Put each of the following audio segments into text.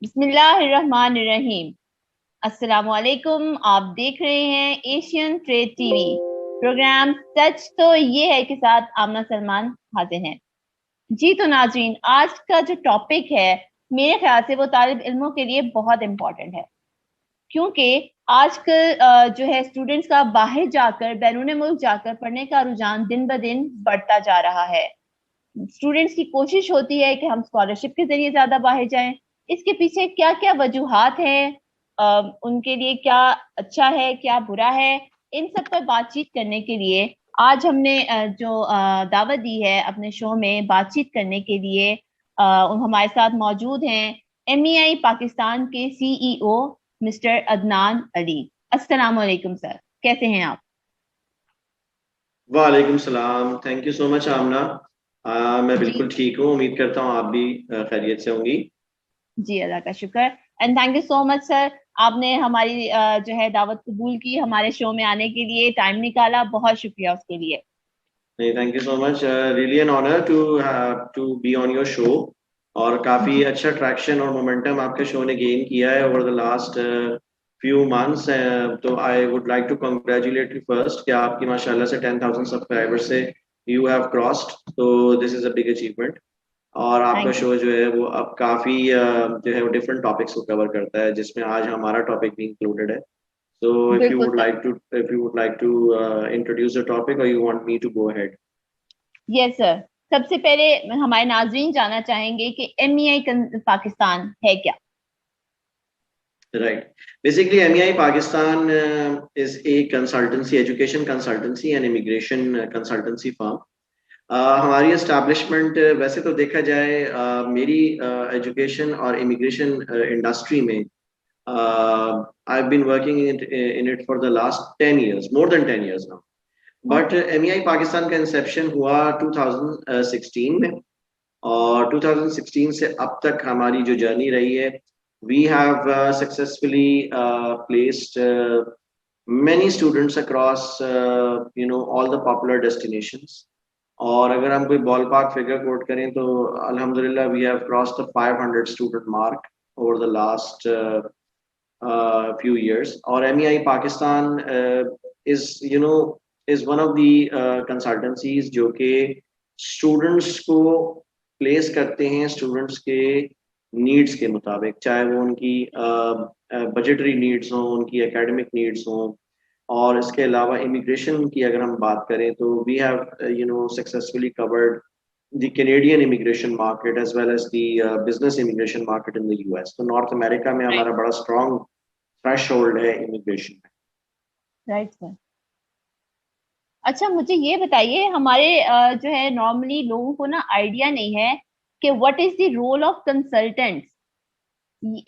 बिस्मिल्लाहिर्रहमानिर्रहीम। अस्सलामुअलैकुम। आप देख रहे हैं एशियन ट्रेड टीवी प्रोग्राम सच तो ये है के साथ आमना सलमान हाजिर हैं। जी तो नाजरीन, आज का जो टॉपिक है मेरे ख्याल से वो तालिब इल्मों के लिए बहुत इम्पोर्टेंट है, क्योंकि आजकल जो है स्टूडेंट्स का बाहर जाकर बैरून मुल्क जाकर पढ़ने का रुझान दिन ब दिन बढ़ता जा रहा है। स्टूडेंट्स की कोशिश होती है कि हम स्कॉलरशिप के जरिए ज्यादा बाहर जाएं। इसके पीछे क्या क्या वजूहात हैं, उनके लिए क्या अच्छा है क्या बुरा है, इन सब पर बातचीत करने के लिए आज हमने जो दावत दी है अपने शो में बातचीत करने के लिए, हमारे साथ मौजूद हैं MEI पाकिस्तान के CEO मिस्टर अदनान अली। अस्सलाम वालेकुम सर, कैसे हैं आप? वालेकुम सलाम। थैंक यू सो मच आमना। मैं जी बिल्कुल ठीक हूँ। उम्मीद करता हूँ आप भी खैरियत से होंगी। जी, अल्लाह का शुक्र। And thank you so much sir, आपने हमारी जो है दावत कबूल की, हमारे शो में आने के लिए टाइम निकाला, बहुत शुक्रिया उसके लिए। नहीं, thank you so much. Really an honour to be on your show. और काफ़ी जी अच्छा ट्रैक्शन और मोमेंटम आपके शो ने गेन किया है over the last few months. तो I would like to congratulate you first कि आपकी माशाल्लाह से 10,000 सब्सक्राइबर्स से यू हैव क्रॉस्ड। तो this is a big achievement. और आपका थैंक यू। शो जो है वो अब काफ़ी जो है वो डिफरेंट टॉपिक्स को कवर करता है, जिसमें आज हमारा टॉपिक भी इंक्लूडेड है। So बिल्कुल sir. if you would like to introduce the topic, or you want me to go ahead? Yes sir, सबसे पहले हमारे नाजरीन जानना चाहेंगे कि MEI पाकिस्तान है क्या? Right. Basically, MEI Pakistan is a consultancy, education consultancy and immigration consultancy firm. हमारी एस्टैब्लिशमेंट वैसे तो देखा जाए मेरी एजुकेशन और इमिग्रेशन इंडस्ट्री में I been working in it for the last 10 years, more than 10 years now. But okay. MEI Pakistan का inception हुआ 2016 में। और 2016 से अब तक हमारी जो जर्नी रही है, we have successfully placed many students across all the popular destinations. और अगर हम कोई बॉल पार्क फिगर कोट करें तो अल्हम्दुलिल्लाह we have cross the 500 student mark over the last few years. और MEI Pakistan is one of the consultancies जो कि स्टूडेंट्स को प्लेस करते हैं स्टूडेंट्स के नीड्स के मुताबिक, चाहे वो उनकी बजटरी नीड्स हों, उनकी एकेडमिक नीड्स हों। और इसके अलावा इमिग्रेशन की अगर हम बात करें तो we have successfully covered the Canadian immigration market as well as the business immigration market in the US. तो नॉर्थ अमेरिका में राइट। हमारा बड़ा स्ट्रॉन्ग थ्रेशोल्ड है इमिग्रेशन में। Right sir. अच्छा, मुझे ये बताइए, हमारे जो है नॉर्मली लोगों को ना आइडिया नहीं है कि what is the role of consultant.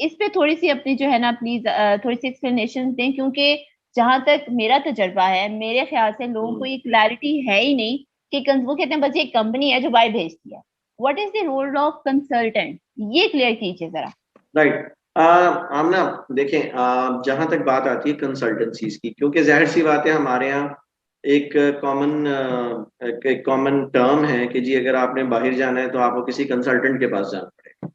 इस पे थोड़ी सी अपनी जो है ना प्लीज थोड़ी सी एक्सप्लेनेशन दें, क्योंकि जहां तक मेरा तजर्बा है मेरे ख्याल से लोगों को ये क्लैरिटी है ही नहीं कि वो कहते हैं बस एक कंपनी है जो बाय भेजती है। What is the role of consultant, ये क्लियर कीजिए जरा। राइट। हम ना देखें, जहां तक बात आती है कंसल्टेंसीज की, क्योंकि जाहिर सी बात है हमारे यहाँ एक कॉमन टर्म है कि जी अगर आपने बाहर जाना है तो आपको किसी कंसल्टेंट के पास जाना पड़ेगा।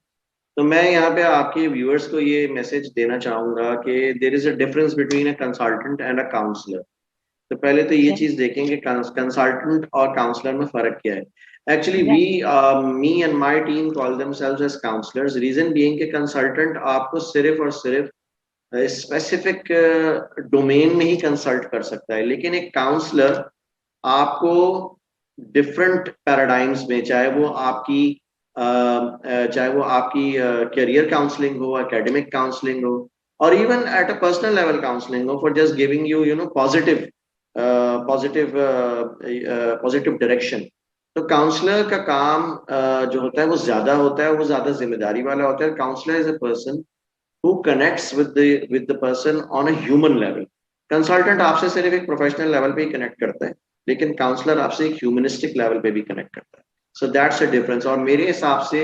तो मैं यहाँ पे आपके व्यूअर्स को ये मैसेज देना चाहूंगा कि there is a difference between a consultant and a counsellor. तो पहले तो ये चीज देखें कि कंसल्टेंट और काउंसलर में फर्क क्या है। Actually we me and my team call themselves as counsellors, reason being कि कंसल्टेंट आपको सिर्फ और सिर्फ स्पेसिफिक डोमेन में ही कंसल्ट कर सकता है, लेकिन एक काउंसलर आपको डिफरेंट पैराडाइम्स में, चाहे वो आपकी करियर काउंसलिंग हो, एकेडमिक काउंसलिंग हो, और even at a personal level counselling हो for just giving you know positive positive direction. तो काउंसलर का काम जो होता है वो ज्यादा होता है, वो ज्यादा जिम्मेदारी वाला होता है। Counsellor is a person who connects with the person on a human level. Consultant आपसे सिर्फ एक प्रोफेशनल लेवल पे ही कनेक्ट करता है, लेकिन काउंसलर आपसे एक ह्यूमनिस्टिक लेवल पे भी कनेक्ट करता है। So that's a difference. और मेरे हिसाब से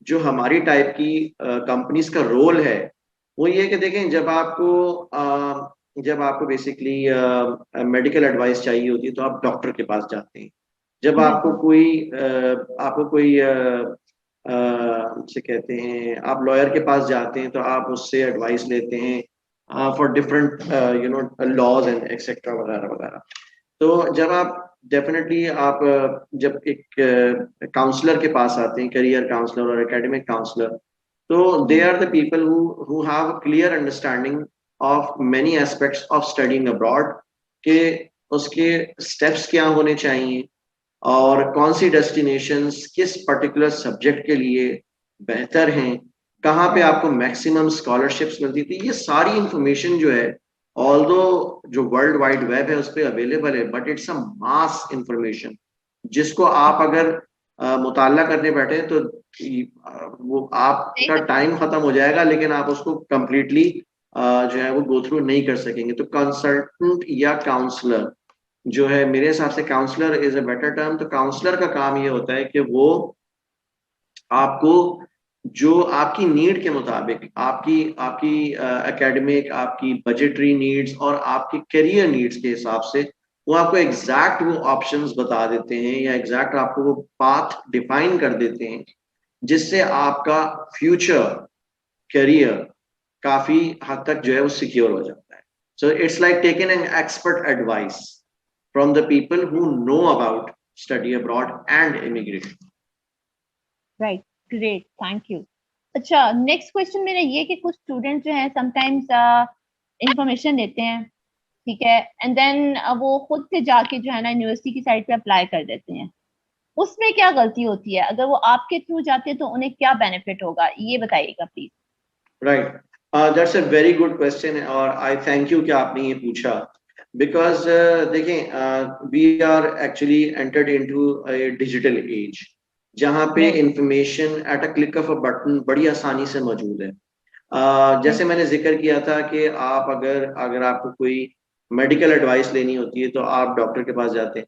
जो हमारी टाइप की कंपनीज का रोल है वो ये है कि देखें, जब आपको बेसिकली मेडिकल एडवाइस चाहिए होती है तो आप डॉक्टर के पास जाते हैं। जब आपको कोई से कहते हैं, आप लॉयर के पास जाते हैं तो आप उससे एडवाइस लेते हैं for different laws and etcetera वगैरह वगैरह। तो जब आप डेफिनेटली आप जब एक काउंसलर के पास आते हैं, करियर काउंसलर और एकेडमिक काउंसलर, तो they are the people who have a clear understanding of many aspects of studying abroad, के उसके स्टेप्स क्या होने चाहिए और कौन सी डेस्टिनेशंस किस पर्टिकुलर सब्जेक्ट के लिए बेहतर हैं, कहाँ पे आपको मैक्सिमम स्कॉलरशिप्स मिलती थी। ये सारी इंफॉर्मेशन जो है, ऑल्दो जो वर्ल्ड वाइड वेब है उस पर अवेलेबल है, but it's a mass information जिसको आप अगर मुताला करने बैठे तो वो आपका टाइम खत्म हो जाएगा, लेकिन आप उसको कंप्लीटली जो है वो गो थ्रू नहीं कर सकेंगे। तो कंसल्टेंट या काउंसलर जो है, मेरे हिसाब से counsellor is a better term. तो काउंसलर का काम ये होता है कि वो आपको जो आपकी नीड के मुताबिक, आपकी आपकी एकेडमिक, आपकी बजटरी नीड्स और आपकी करियर नीड्स के हिसाब से वो आपको एग्जैक्ट वो ऑप्शंस बता देते हैं या एग्जैक्ट आपको वो पाथ डिफाइन कर देते हैं, जिससे आपका फ्यूचर करियर काफी हद तक जो है वो सिक्योर हो जाता है। So it's like taking an expert advice from the people who know about study abroad and immigration. Right, great, thank you. अच्छा, नेक्स्ट क्वेश्चन मेरा ये कि कुछ स्टूडेंट जो हैं समटाइम्स इंफॉर्मेशन देते हैं, ठीक है, एंड देन वो खुद से जाके जो है ना यूनिवर्सिटी की साइट पे अप्लाई कर देते हैं। उसमें क्या गलती होती है? अगर वो आपके थ्रू जाते हैं तो उन्हें क्या बेनिफिट होगा, ये बताइएगा please. Right, that's a very good question और आई थैंक यू कि आपने ये पूछा, बिकॉज देखें, we are actually entered into a digital age जहाँ पे information at a click of a button बड़ी आसानी से मौजूद है। जैसे मैंने जिक्र किया था कि आप अगर आपको कोई मेडिकल एडवाइस लेनी होती है तो आप डॉक्टर के पास जाते हैं,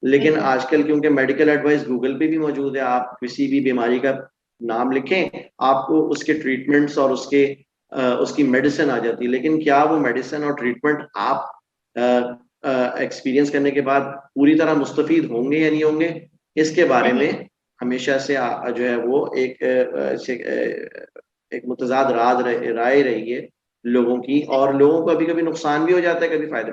लेकिन आजकल क्योंकि मेडिकल एडवाइस गूगल पे भी मौजूद है, आप किसी भी बीमारी का नाम लिखें, आपको उसके ट्रीटमेंट्स और उसकी मेडिसिन आ जाती है। लेकिन क्या वो मेडिसिन और ट्रीटमेंट आप एक्सपीरियंस करने के बाद पूरी तरह मुस्तफीद होंगे या नहीं होंगे, इसके बारे में हमेशा से जो है वो एक मुतजाद राय रही है लोगों की, और लोगों को कभी कभी नुकसान भी हो जाता है, कभी फायदा।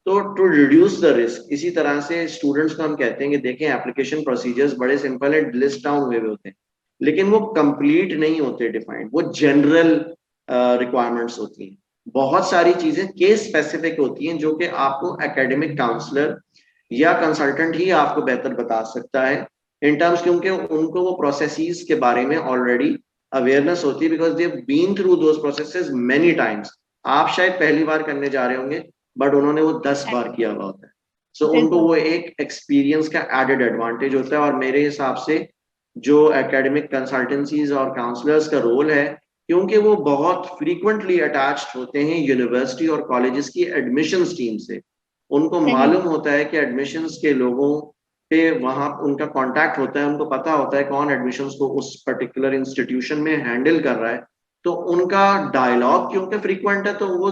तो टू रिड्यूस द रिस्क, इसी तरह से स्टूडेंट्स को हम कहते हैं कि देखें, एप्लीकेशन प्रोसीजर्स बड़े सिंपल है, लिस्ट डाउन हुए होते हैं, लेकिन वो कंप्लीट नहीं होते डिफाइंड, वो जनरल रिक्वायरमेंट्स होती हैं। बहुत सारी चीजें केस स्पेसिफिक होती हैं जो कि आपको एकेडमिक काउंसलर या कंसल्टेंट ही आपको बेहतर बता सकता है इन टर्म्स, क्योंकि उनको वो प्रोसेसेस के बारे में ऑलरेडी अवेयरनेस होती है, because they have been through those processes many times. आप शायद पहली बार करने जा रहे होंगे, बट उन्होंने वो 10 बार किया हुआ होता है। सो उनको वो एक एक्सपीरियंस का एडेड एडवांटेज होता है। और मेरे हिसाब से जो एकेडमिक कंसल्टेंसीज और काउंसलर्स का रोल है, क्योंकि वो बहुत फ्रीक्वेंटली अटैच्ड होते हैं यूनिवर्सिटी और कॉलेजेस की एडमिशंस टीम से, उनको मालूम होता है कि एडमिशंस के लोगों पे वहां उनका कांटेक्ट होता है, उनको पता होता है कौन एडमिशंस को उस पर्टिकुलर इंस्टीट्यूशन में हैंडल कर रहा है। तो उनका डायलॉग क्योंकि फ्रीक्वेंट है, तो वो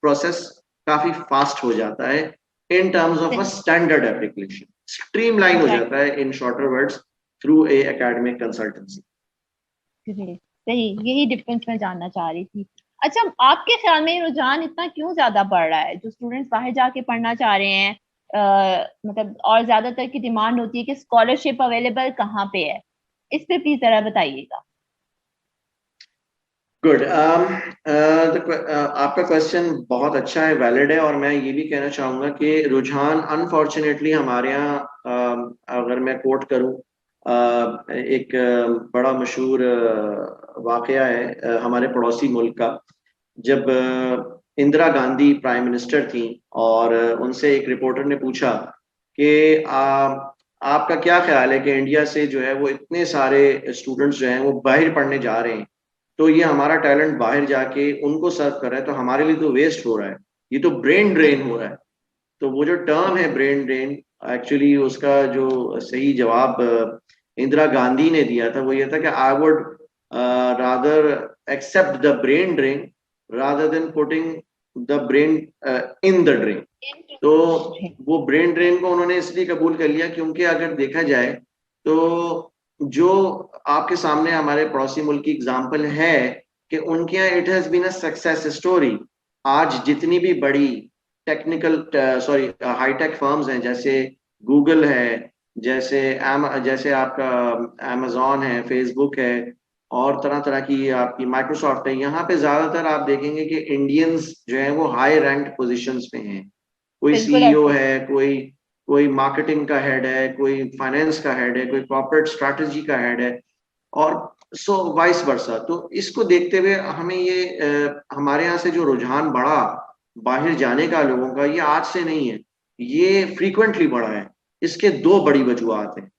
प्रोसेस काफी फास्ट हो जाता है in terms of a standard application, streamline हो जाता है in shorter words through a academic consultancy. सही, यही डिफरेंस मैं जानना चाह रही थी। अच्छा, आपके ख्याल में रुझान इतना क्यों ज्यादा बढ़ रहा है? जो स्टूडेंट्स बाहर जाके पढ़ना चाह रहे हैं, मतलब और ज्यादातर की डिमांड होती है कि स्कॉलरशिप अवेलेबल कहाँ पे है, इस पे प्लीज जरा बताइएगा। गुड, आपका क्वेश्चन बहुत अच्छा है, वैलिड है, और मैं ये भी कहना चाहूंगा कि रुझान अनफॉर्चुनेटली हमारे यहाँ, अगर मैं कोट करूं, एक बड़ा मशहूर वाकया है हमारे पड़ोसी मुल्क का। जब इंदिरा गांधी प्राइम मिनिस्टर थी और उनसे एक रिपोर्टर ने पूछा कि आपका क्या ख्याल है कि इंडिया से जो है वो इतने सारे स्टूडेंट्स जो हैं वो बाहर पढ़ने जा रहे हैं, तो ये हमारा टैलेंट बाहर जाके उनको सर्व कर रहा है, तो हमारे लिए तो वेस्ट हो रहा है, ये तो ब्रेन ड्रेन हो रहा है। तो वो जो टर्म है ब्रेन ड्रेन, एक्चुअली उसका जो सही जवाब इंदिरा गांधी ने दिया था वो ये था कि I would rather accept the brain drain rather than putting the brain in the drain. तो वो ब्रेन ड्रेन को उन्होंने इसलिए कबूल कर लिया क्योंकि अगर देखा जाए तो जो आपके सामने हमारे पड़ोसी मुल्क की एग्जांपल है कि उनके यहाँ it has been a success story. आज जितनी भी बड़ी टेक्निकल सॉरी हाईटेक फर्म्स हैं, जैसे गूगल है, जैसे आपका अमेजोन है, फेसबुक है, और तरह तरह की आपकी माइक्रोसॉफ्ट है, यहाँ पे ज्यादातर आप देखेंगे कि इंडियंस जो है वो हाई रैंक पोजीशंस पे हैं। कोई बिल्कुल सीईओ ऐसे। है, कोई कोई मार्केटिंग का हेड है, कोई फाइनेंस का हेड है, कोई कॉर्पोरेट स्ट्रैटेजी का हेड है, और सो वाइस वर्सा। तो इसको देखते हुए हमें ये हमारे यहाँ से जो रुझान बढ़ा बाहर जाने का लोगों का, ये आज से नहीं है, ये फ्रीक्वेंटली बढ़ा है। इसके दो बड़ी वजूहत हैं।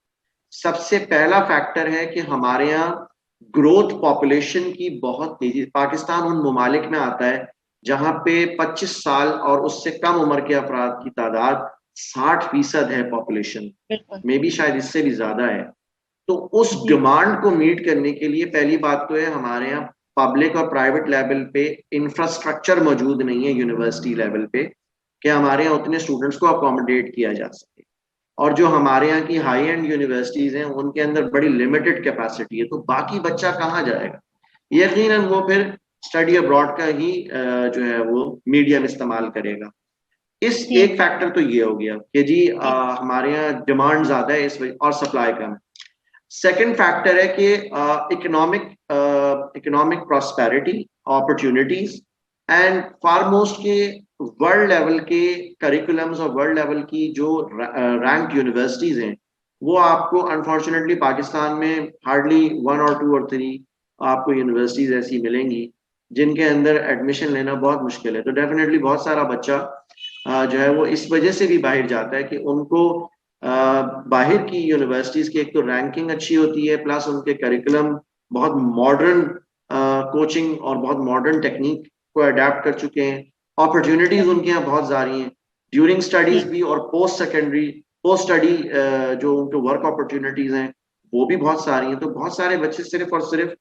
सबसे पहला फैक्टर है कि हमारे यहाँ ग्रोथ पॉपुलेशन की बहुत तेजी, पाकिस्तान उन ममालिक में आता है जहां पे 25 साल और उससे कम उम्र के अफराद की तादाद 60% है पॉपुलेशन में, भी शायद इससे भी ज्यादा है। तो उस डिमांड को मीट करने के लिए पहली बात तो है हमारे यहाँ पब्लिक और प्राइवेट लेवल पे इंफ्रास्ट्रक्चर मौजूद नहीं है यूनिवर्सिटी लेवल पे कि हमारे यहाँ उतने स्टूडेंट्स को अकोमोडेट किया जा सके। और जो हमारे यहाँ की हाई एंड यूनिवर्सिटीज हैं उनके अंदर बड़ी लिमिटेड कैपेसिटी है, तो बाकी बच्चा कहाँ जाएगा? यकीनन वो फिर स्टडी अब्रॉड का ही जो है वो मीडियम इस्तेमाल करेगा। इस एक फैक्टर तो ये हो गया कि जी हमारे यहाँ डिमांड ज्यादा है इस वजह, और सप्लाई कम। सेकंड फैक्टर है कि इकोनॉमिक प्रॉस्पेरिटी, अपॉर्चुनिटीज, एंड फारमोस्ट के वर्ल्ड लेवल के करिकुलम्स और वर्ल्ड लेवल की जो रैंक यूनिवर्सिटीज हैं वो आपको अनफॉर्चुनेटली पाकिस्तान में हार्डली 1 और 2 और 3 आपको यूनिवर्सिटीज ऐसी मिलेंगी जिनके अंदर एडमिशन लेना बहुत मुश्किल है। तो डेफिनेटली बहुत सारा बच्चा जो है वो इस वजह से भी बाहर जाता है कि उनको बाहर की यूनिवर्सिटीज की एक तो रैंकिंग अच्छी होती है, प्लस उनके करिकुलम बहुत मॉडर्न कोचिंग और बहुत मॉडर्न टेक्निक को अडेप्ट कर चुके हैं। अपॉर्चुनिटीज उनके यहाँ बहुत सारी हैं ड्यूरिंग स्टडीज भी, और पोस्ट स्टडी जो उनके वर्क अपॉर्चुनिटीज हैं वो भी बहुत सारी हैं। तो बहुत सारे बच्चे सिर्फ और सिर्फ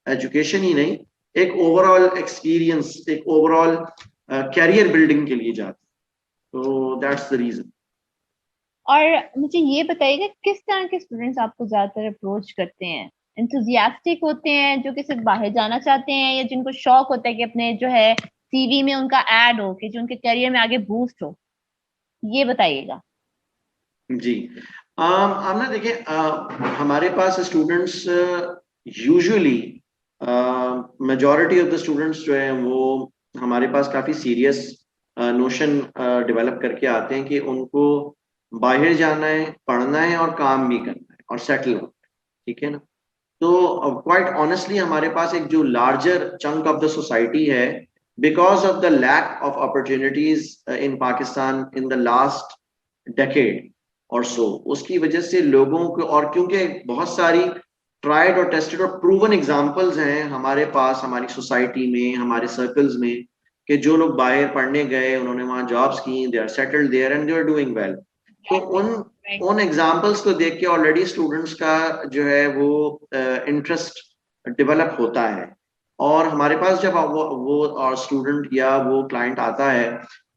एजुकेशन ही नहीं, एक ओवरऑल एक्सपीरियंस, एक ओवरऑल कैरियर बिल्डिंग के लिए जाते हैं। तो दैट्स द रीजन। और मुझे ये बताइएगा किस तरह के स्टूडेंट्स आपको ज्यादातर अप्रोच करते हैं? एंथुजियास्टिक होते हैं जो कि सिर्फ बाहर जाना चाहते हैं, या जिनको शौक होता है कि अपने जो है सीवी में उनका ऐड हो, कि जो उनके करियर में आगे बूस्ट हो? ये बताइएगा। जी आमना देखिए, हमारे पास students usually majority of the students जो हैं वो हमारे पास काफ़ी सीरियस नोशन डेवलप करके आते हैं कि उनको बाहर जाना है, पढ़ना है और काम भी करना है और सेटल होना है, ठीक है ना। तो क्वाइट ऑनेस्टली हमारे पास एक जो larger chunk of the society है, because of the lack of opportunities in Pakistan in the last decade और सो, उसकी वजह से लोगों को, और क्योंकि बहुत सारी ट्राइड और टेस्टेड और प्रूवन एग्जांपल्स हैं हमारे पास, हमारी सोसाइटी में, हमारे सर्कल्स में, कि जो लोग बाहर पढ़ने गए उन्होंने वहां जॉब्स की, they are settled there and they are doing well. तो उन एग्जांपल्स को देख के ऑलरेडी स्टूडेंट्स का जो है वो इंटरेस्ट डेवलप होता है। और हमारे पास जब वो और स्टूडेंट या वो क्लाइंट आता है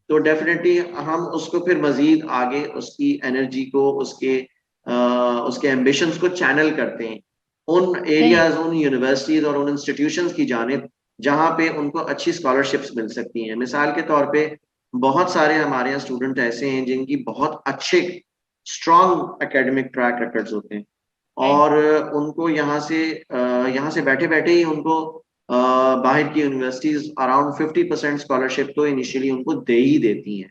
तो डेफिनेटली हम उसको फिर मजीद आगे उसकी एनर्जी को, उसके एम्बिशंस को चैनल करते हैं उन एरियाज, उन यूनिवर्सिटीज और उन इंस्टीट्यूशंस की जानिब जहाँ पे उनको अच्छी स्कॉलरशिप्स मिल सकती हैं। मिसाल के तौर पे बहुत सारे हमारे यहाँ स्टूडेंट ऐसे हैं जिनकी बहुत अच्छे स्ट्रॉन्ग एकेडमिक ट्रैक रिकॉर्ड्स होते हैं, और उनको यहाँ से बैठे बैठे ही उनको बाहर की यूनिवर्सिटीज अराउंड 50% स्कॉलरशिप तो इनिशियली उनको दे ही देती हैं।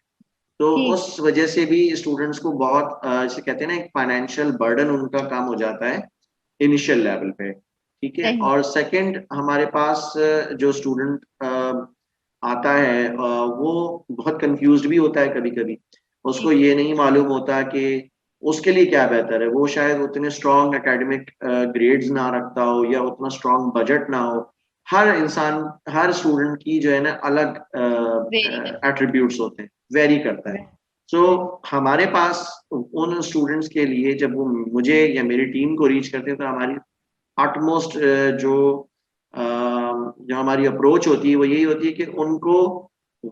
तो उस वजह से भी स्टूडेंट्स को बहुत जिसे कहते हैं ना, एक फाइनेंशियल बर्डन उनका कम हो जाता है इनिशियल लेवल पे, ठीक है। और सेकंड, हमारे पास जो स्टूडेंट आता है वो बहुत कंफ्यूज्ड भी होता है कभी कभी। उसको ये नहीं मालूम होता कि उसके लिए क्या बेहतर है। वो शायद उतने स्ट्रॉन्ग एकेडमिक ग्रेड्स ना रखता हो या उतना स्ट्रॉन्ग बजट ना हो। हर इंसान, हर स्टूडेंट की जो है ना अलग एट्रीब्यूट्स होते हैं, वेरी करता है। सो हमारे पास उन स्टूडेंट्स के लिए जब वो मुझे या मेरी टीम को रीच करते हैं तो हमारी जो हमारी अप्रोच होती है वो यही होती है कि उनको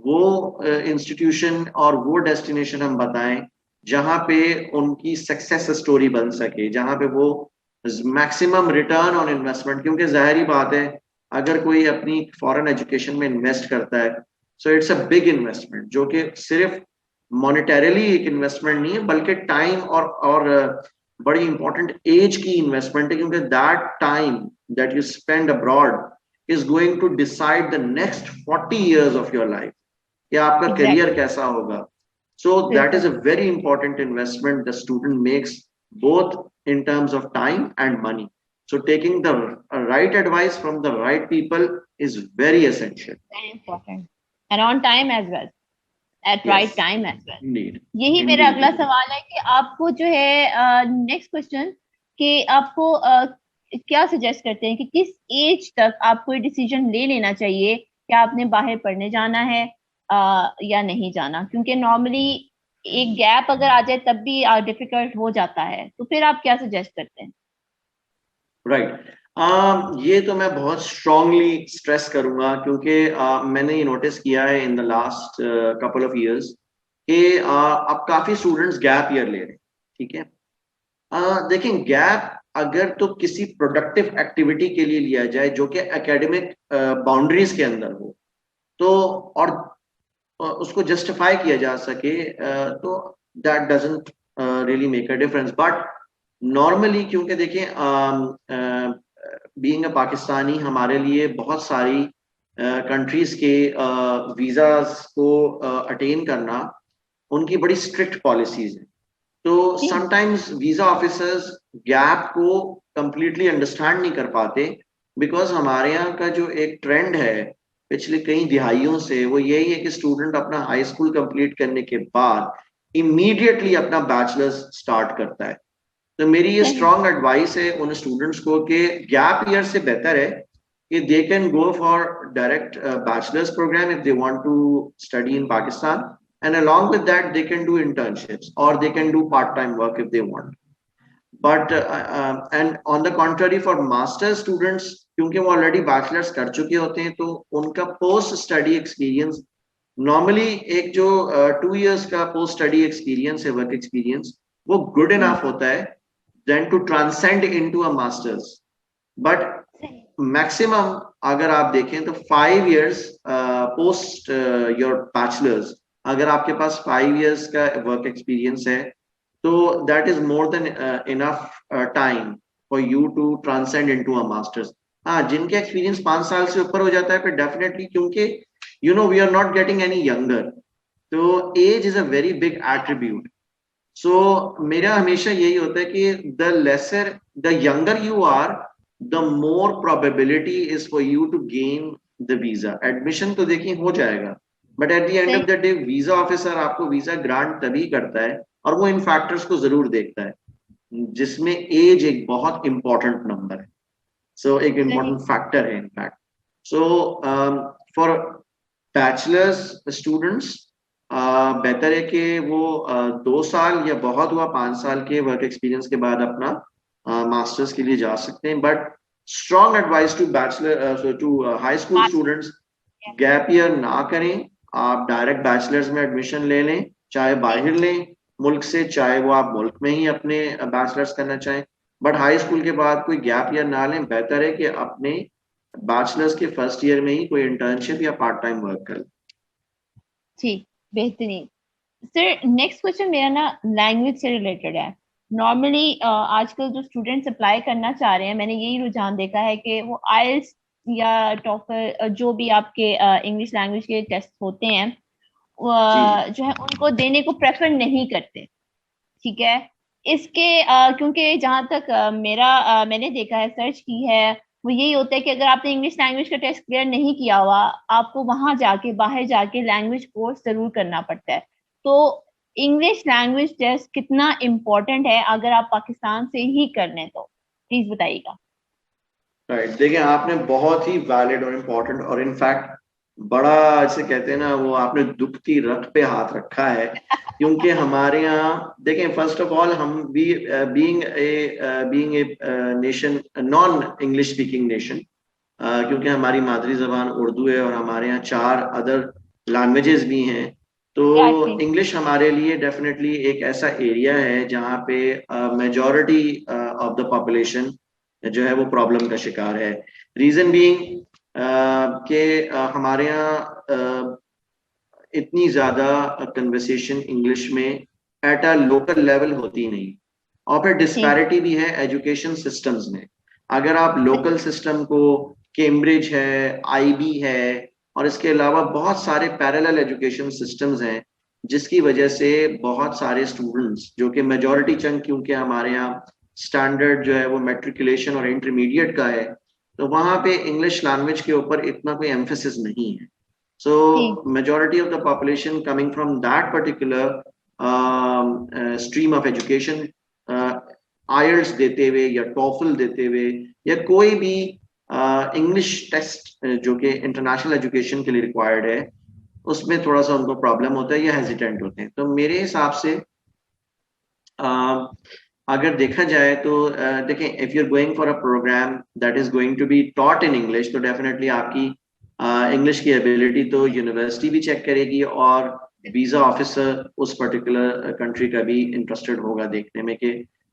वो इंस्टीट्यूशन और वो डेस्टिनेशन हम बताएं जहां पे उनकी सक्सेस स्टोरी बन सके, जहां पे वो मैक्सिमम रिटर्न ऑन इन्वेस्टमेंट, क्योंकि जाहिर बात है अगर कोई अपनी फॉरेन एजुकेशन में इन्वेस्ट करता है, so it's a big investment, जो कि सिर्फ मॉनेटरीली एक इन्वेस्टमेंट नहीं है बल्कि टाइम और बड़ी इंपॉर्टेंट एज की इन्वेस्टमेंट है, क्योंकि that time that you spend abroad is going to decide the next 40 years of your life, कि आपका करियर कैसा होगा. So that is a very important investment the student makes, both in terms of time and money. So taking the right advice from the right people is very essential. Very important. And on time as well. At right time as well. Indeed. यही मेरा अगला सवाल है कि आपको जो है next question कि आपको क्या सजेस्ट करते हैं कि किस एज तक आपको डिसीजन ले लेना चाहिए कि आपने बाहर पढ़ने जाना है या नहीं जाना, क्योंकि नॉर्मली एक गैप अगर आ जाए तब भी डिफिकल्ट हो जाता है, तो फिर आप क्या सजेस्ट करते हैं? राइट, ये तो मैं बहुत स्ट्रांगली स्ट्रेस करूंगा, क्योंकि मैंने ये नोटिस किया है इन the last couple of years कि अब काफी स्टूडेंट्स गैप ईयर ले रहे हैं. ठीक है, देखें, गैप अगर तो किसी प्रोडक्टिव एक्टिविटी के लिए लिया जाए जो कि एकेडमिक बाउंड्रीज के अंदर हो, तो और उसको जस्टिफाई किया जा सके, तो that doesn't really make a difference. But normally, क्योंकि देखें बीइंग अ पाकिस्तानी हमारे लिए बहुत सारी कंट्रीज के वीजास को अटेन करना उनकी बड़ी स्ट्रिक्ट पॉलिसीज है. तो समटाइम्स वीजा ऑफिसर्स गैप को कंप्लीटली अंडरस्टैंड नहीं कर पाते, बिकॉज हमारे यहाँ का जो एक ट्रेंड है पिछले कई दिहाइयों से वो यही है कि स्टूडेंट अपना हाई स्कूल कंप्लीट करने के बाद इमीडिएटली अपना बैचलर्स स्टार्ट करता है. तो मेरी ये स्ट्रॉन्ग एडवाइस है उन स्टूडेंट्स को कि गैप ईयर से बेहतर है कि they can go for direct bachelors programme if they want to study in Pakistan, and along with that they can do internships or they can do part-time work if they want. But and on the contrary for master's students, क्योंकि वो already bachelors कर चुके होते हैं, तो उनका post study experience normally एक जो 2 years का पोस्ट स्टडी एक्सपीरियंस है, वर्क एक्सपीरियंस, वो गुड इनफ होता है then to transcend into a masters. But maximum अगर आप देखें तो 5 years पोस्ट योर बैचलर्स, अगर आपके पास 5 years का वर्क एक्सपीरियंस है, तो that is more than enough time for you to transcend into a masters. हाँ, जिनके एक्सपीरियंस 5 साल से ऊपर हो जाता है फिर डेफिनेटली, क्योंकि you know we are not getting any younger, तो age is a very big attribute. So मेरा हमेशा यही होता है कि the lesser the younger you are, the more probability is for you to gain the visa. Admission तो देखिए हो जाएगा, but at the end of the day visa officer आपको वीजा ग्रांट तभी करता है, और वो इन फैक्टर्स को जरूर देखता है, जिसमें एज एक बहुत इंपॉर्टेंट नंबर है. सो एक इंपॉर्टेंट फैक्टर है in fact. So for bachelors students बेहतर है कि वो 2 साल या बहुत हुआ 5 साल के वर्क एक्सपीरियंस के बाद अपना मास्टर्स के लिए जा सकते हैं. But strong advice to bachelor to high school students, gap year ना करें, आप डायरेक्ट बैचलर्स में एडमिशन ले लें, चाहे बाहर लें मुल्क से, चाहे वो आप मुल्क में ही अपने बैचलर्स करना चाहें, बट हाई स्कूल के बाद कोई गैप ईयर ना लें. बेहतर है कि अपने बैचलर्स के फर्स्ट ईयर में ही कोई इंटर्नशिप या पार्ट टाइम वर्क करें. ठीक, बेहतरीन. सर नेक्स्ट क्वेश्चन मेरा ना लैंग्वेज से रिलेटेड है. नॉर्मली आजकल जो स्टूडेंट्स अप्लाई करना चाह रहे हैं, मैंने यही रुझान देखा है कि वो आइल्स या टॉफल जो भी आपके इंग्लिश लैंग्वेज के टेस्ट होते हैं जो है उनको देने को प्रेफर नहीं करते. ठीक है, इसके क्योंकि जहां तक मैंने देखा है, सर्च की है, वो यही होता है कि अगर आपने इंग्लिश लैंग्वेज का टेस्ट क्लियर नहीं किया हुआ, आपको वहां जाके बाहर जाके लैंग्वेज कोर्स जरूर करना पड़ता है. तो इंग्लिश लैंग्वेज टेस्ट कितना इम्पोर्टेंट है अगर आप पाकिस्तान से ही कर लें, तो प्लीज बताइएगा. राइट, देखिए आपने बहुत ही वैलिड और इम्पोर्टेंट और इनफैक्ट बड़ा ऐसे कहते हैं ना, वो आपने दुखती रथ पे हाथ रखा है. क्योंकि हमारे यहाँ देखें, फर्स्ट ऑफ ऑल हम being a nation, non English speaking nation, क्योंकि हमारी मादरी जबान उर्दू है और हमारे यहाँ 4 अदर लैंग्वेजेस भी हैं। तो Exactly. इंग्लिश हमारे लिए डेफिनेटली एक ऐसा एरिया है जहाँ पे मेजॉरिटी ऑफ द पॉपुलेशन जो है वो प्रॉब्लम का शिकार है। रीजन बीइंग कि हमारे यहाँ इतनी ज्यादा कन्वर्सेशन इंग्लिश में एट अ लोकल लेवल होती नहीं, और फिर जी। डिस्पैरिटी भी है एजुकेशन सिस्टम्स में। अगर आप लोकल सिस्टम को, कैम्ब्रिज है, आईबी है, और इसके अलावा बहुत सारे पैरेलल एजुकेशन सिस्टम्स हैं, जिसकी वजह से बहुत सारे स्टूडेंट्स जो कि मेजॉरिटी चंक, क्योंकि हमारे यहाँ स्टैंडर्ड जो है वो मेट्रिकुलेशन और इंटरमीडिएट का है, तो वहाँ पे इंग्लिश लैंग्वेज के ऊपर इतना कोई एम्फेसिस नहीं है। So ji. majority of the population coming from that particular stream of education, IELTS देते हुए या TOEFL देते हुए या कोई भी इंग्लिश टेस्ट जो कि इंटरनेशनल एजुकेशन के लिए रिक्वायर्ड है, उसमें थोड़ा सा उनको प्रॉब्लम होता है या हेजिटेंट होते हैं। तो मेरे हिसाब से अगर देखा जाए तो देखें, if you are going for a programme that is going to be taught in English, तो डेफिनेटली आपकी इंग्लिश की एबिलिटी तो यूनिवर्सिटी भी चेक करेगी, और वीजा ऑफिसर उस पर्टिकुलर कंट्री का भी इंटरेस्टेड होगा देखने में कि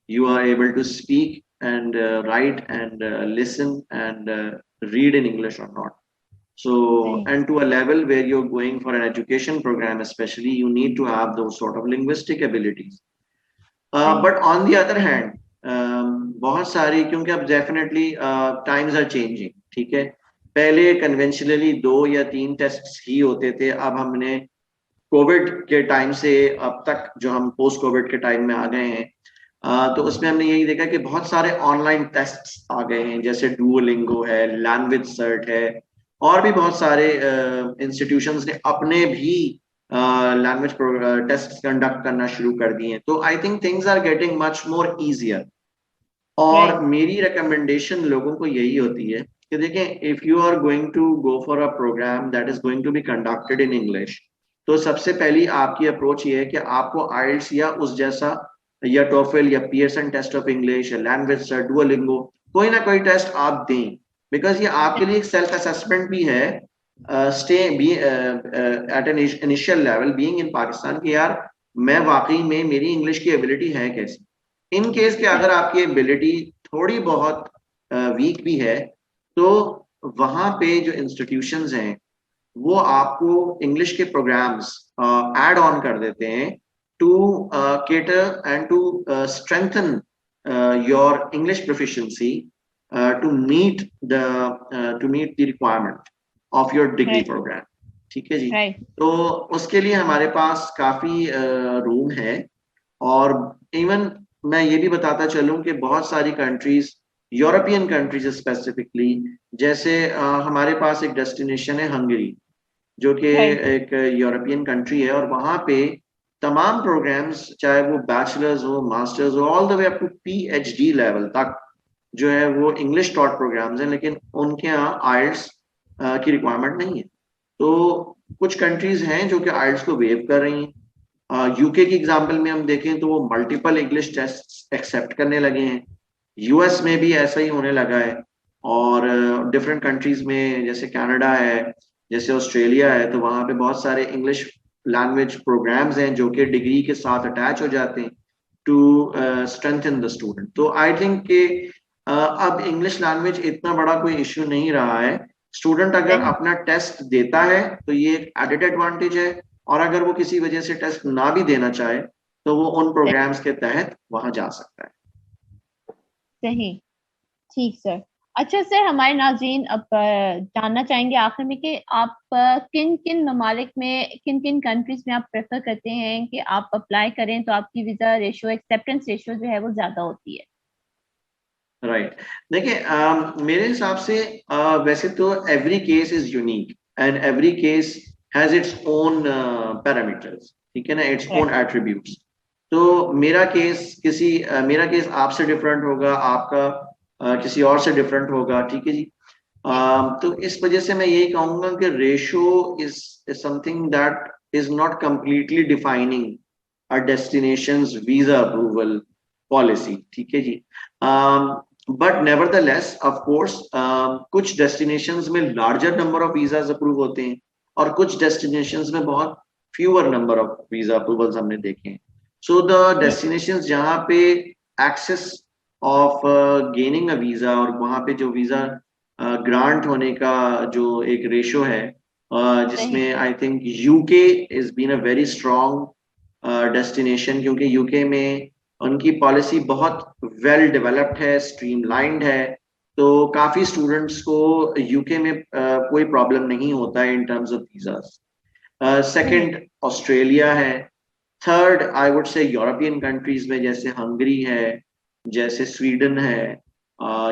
you are able to speak and write and listen and read in English or not. So, सही। and to a level where you're going for an education program, especially, you need to have those sort of linguistic abilities. सही। But on the other hand बहुत सारी, क्योंकि अब definitely times are changing, ठीक है। पहले conventionally 2 या 3 test ही होते थे, अब हमने कोविड के टाइम से अब तक जो हम पोस्ट कोविड के टाइम में आ गए हैं, तो उसमें हमने यही देखा कि बहुत सारे ऑनलाइन टेस्ट आ गए हैं, जैसे डुओलिंगो है, लैंग्वेज सर्ट है, और भी बहुत सारे इंस्टीट्यूशंस ने अपने भी लैंग्वेज टेस्ट कंडक्ट करना शुरू कर दिए हैं। तो I think things are getting much more easier. और राइट। मेरी रिकमेंडेशन लोगों को यही होती है कि देखें, if you are going to go for a programme that is going to be conducted in English, तो सबसे पहली आपकी अप्रोच ये है कि आपको आइल्स या उस जैसा, या टोफेल या पियर्सन टेस्ट ऑफ इंग्लिश या लैंग्वेज सर्ट, डुओलिंगो, कोई ना कोई टेस्ट आप दें, बिकॉज ये आपके लिए एक सेल्फ असेसमेंट भी है, stay be at an initial level being in Pakistan, कि यार मैं वाकई में मेरी इंग्लिश की एबिलिटी है कैसी। इन केस के अगर आपकी एबिलिटी थोड़ी बहुत वीक भी है, तो वहां पे जो इंस्टीट्यूशंस हैं वो आपको इंग्लिश के प्रोग्राम्स ऐड ऑन कर देते हैं to cater and to strengthen your English proficiency to meet the requirement of your degree right. program। ठीक है जी। राइट। तो उसके लिए हमारे पास काफी रूम है, और इवन मैं ये भी बताता चलूं कि बहुत सारी कंट्रीज, यूरोपियन कंट्रीज स्पेसिफिकली, जैसे हमारे पास एक डेस्टिनेशन है हंगरी, जो कि राइट। एक यूरोपियन कंट्री है, और वहाँ पे तमाम प्रोग्राम्स, चाहे वो बैचलर्स हो, मास्टर्स हो, all the way up to PhD level तक जो है वो इंग्लिश टॉट प्रोग्राम्स हैं, लेकिन उनके यहाँ आइल्स की रिक्वायरमेंट नहीं है। तो कुछ कंट्रीज हैं जो कि आइल्स को वेव कर रही हैं। यूके की एग्जांपल में हम देखें तो वो मल्टीपल इंग्लिश टेस्ट एक्सेप्ट करने लगे हैं। यूएस में भी ऐसा ही होने लगा है, और डिफरेंट कंट्रीज में, जैसे कनाडा है, जैसे ऑस्ट्रेलिया है, तो वहाँ पे बहुत सारे इंग्लिश लैंग्वेज प्रोग्राम्स हैं जो कि डिग्री के साथ अटैच हो जाते हैं टू स्ट्रेंथन द स्टूडेंट। तो आई थिंक कि अब इंग्लिश लैंग्वेज इतना बड़ा कोई इश्यू नहीं रहा है। स्टूडेंट अगर सही। अपना टेस्ट देता है तो ये एक एडेड एडवांटेज है, और अगर वो किसी वजह से टेस्ट ना भी देना चाहे तो वो उन प्रोग्राम्स के तहत वहां जा सकता है। सही। ठीक सर। अच्छा सर, हमारे नाज़रीन अब जानना चाहेंगे आखिर में कि आप किन किन ममालिक में, किन किन कंट्रीज में आप प्रेफर करते हैं कि आप अप्लाई करें तो आपकी वीजा रेशो, एक्सेप्टेंस रेशो जो है वो ज्यादा होती है। राइट। देखिए, मेरे हिसाब से वैसे तो every case is unique and every case has its own parameters, ठीक है ना, इट्स ओन राइट। एट्रीब्यूट्स। तो मेरा केस आपसे डिफरेंट होगा, आपका किसी और से डिफरेंट होगा, ठीक है जी। तो इस वजह से मैं यही कहूंगा कि ratio is something that is not completely defining a destinations visa approval policy, ठीक है जी। बट नेवरदलेस ऑफ कोर्स कुछ डेस्टिनेशंस में larger number of visas approve होते हैं, और कुछ डेस्टिनेशंस में बहुत fewer number of visa approvals हमने देखे हैं. सो द डेस्टिनेशंस जहाँ पे access of gaining a visa और वहाँ पे जो वीजा ग्रांट होने का जो एक रेशो है, जिसमें I think UK is been a very strong destination, क्योंकि यूके में उनकी पॉलिसी बहुत वेल डेवलप्ड है, स्ट्रीमलाइंड है. तो काफी स्टूडेंट्स को यूके में कोई प्रॉब्लम नहीं होता है in terms of visas. Second Australia है. Third I would say European countries में जैसे हंगरी है, जैसे स्वीडन है,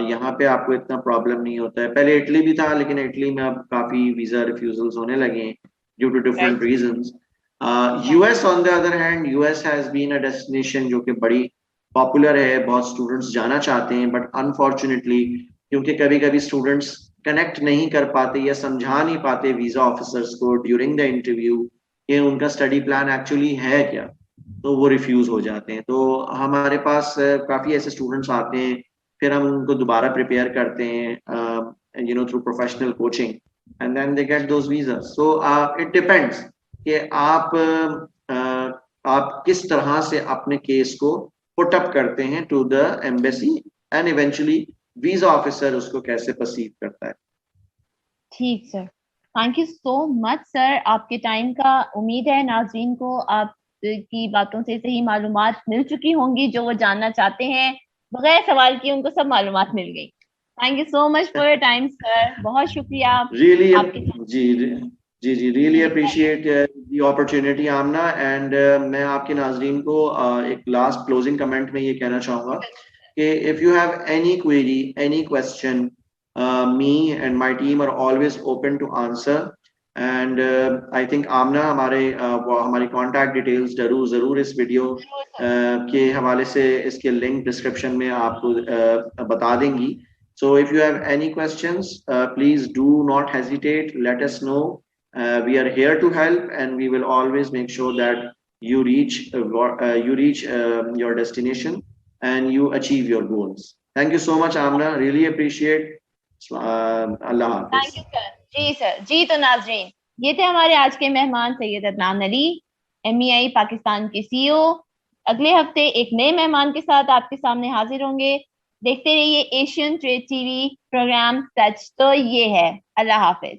यहाँ पे आपको इतना प्रॉब्लम नहीं होता है. पहले इटली भी था, लेकिन इटली में अब काफी वीजा रिफ्यूजल्स होने लगे हैं due to different reasons. US on the other hand, US has been a destination जो कि बड़ी पॉपुलर है, बहुत स्टूडेंट्स जाना चाहते हैं, बट अनफॉर्चुनेटली क्योंकि कभी कभी स्टूडेंट्स कनेक्ट नहीं कर पाते या समझा नहीं पाते वीजा ऑफिसर्स को ड्यूरिंग द इंटरव्यू कि उनका स्टडी प्लान एक्चुअली है क्या, तो वो रिफ्यूज हो जाते हैं. तो हमारे पास काफी ऐसे स्टूडेंट्स आते हैं, फिर हम उनको दोबारा प्रिपेयर करते हैं through professional coaching, and then they get those visa. So it depends कि आप किस तरह से अपने केस को पुट अप करते हैं to the embassy, and eventually visa officer उसको कैसे परसीव करता है. ठीक sir, thank you so much sir आपके टाइम का. उम्मीद है नाज़रीन को आपकी बातों से सही मालूमात मिल चुकी होंगी, जो वो जानना चाहते हैं बगैर सवाल किए उनको सब मालूमात मिल गई. Thank you so much for your time sir, बहुत शुक्रिया. रियली आपके जी really appreciate the opportunity Amna. And मैं आपके नाजरीन को एक लास्ट क्लोजिंग कमेंट में ये कहना चाहूंगा कि if you have any query, any question, me and my team are always open to answer. And I think आमना हमारी कॉन्टैक्ट डिटेल्स जरूर इस वीडियो के हवाले से इसके लिंक डिस्क्रिप्शन में आपको बता देंगी. So if you have any questions, please do not hesitate. Let us know. We are here to help, and we will always make sure that you reach your destination and you achieve your goals. Thank you so much, Amna. Really appreciate. अल्लाह हाफिज. Thank you sir. जी sir. जी तो नाजरीन, ये थे हमारे आज के मेहमान सैयद अदनान अली, MEI पाकिस्तान के CEO. अगले हफ्ते एक नए मेहमान के साथ आपके सामने हाजिर होंगे. देखते रहिए एशियन ट्रेड टीवी प्रोग्राम सच तो ये है. अल्लाह हाफिज.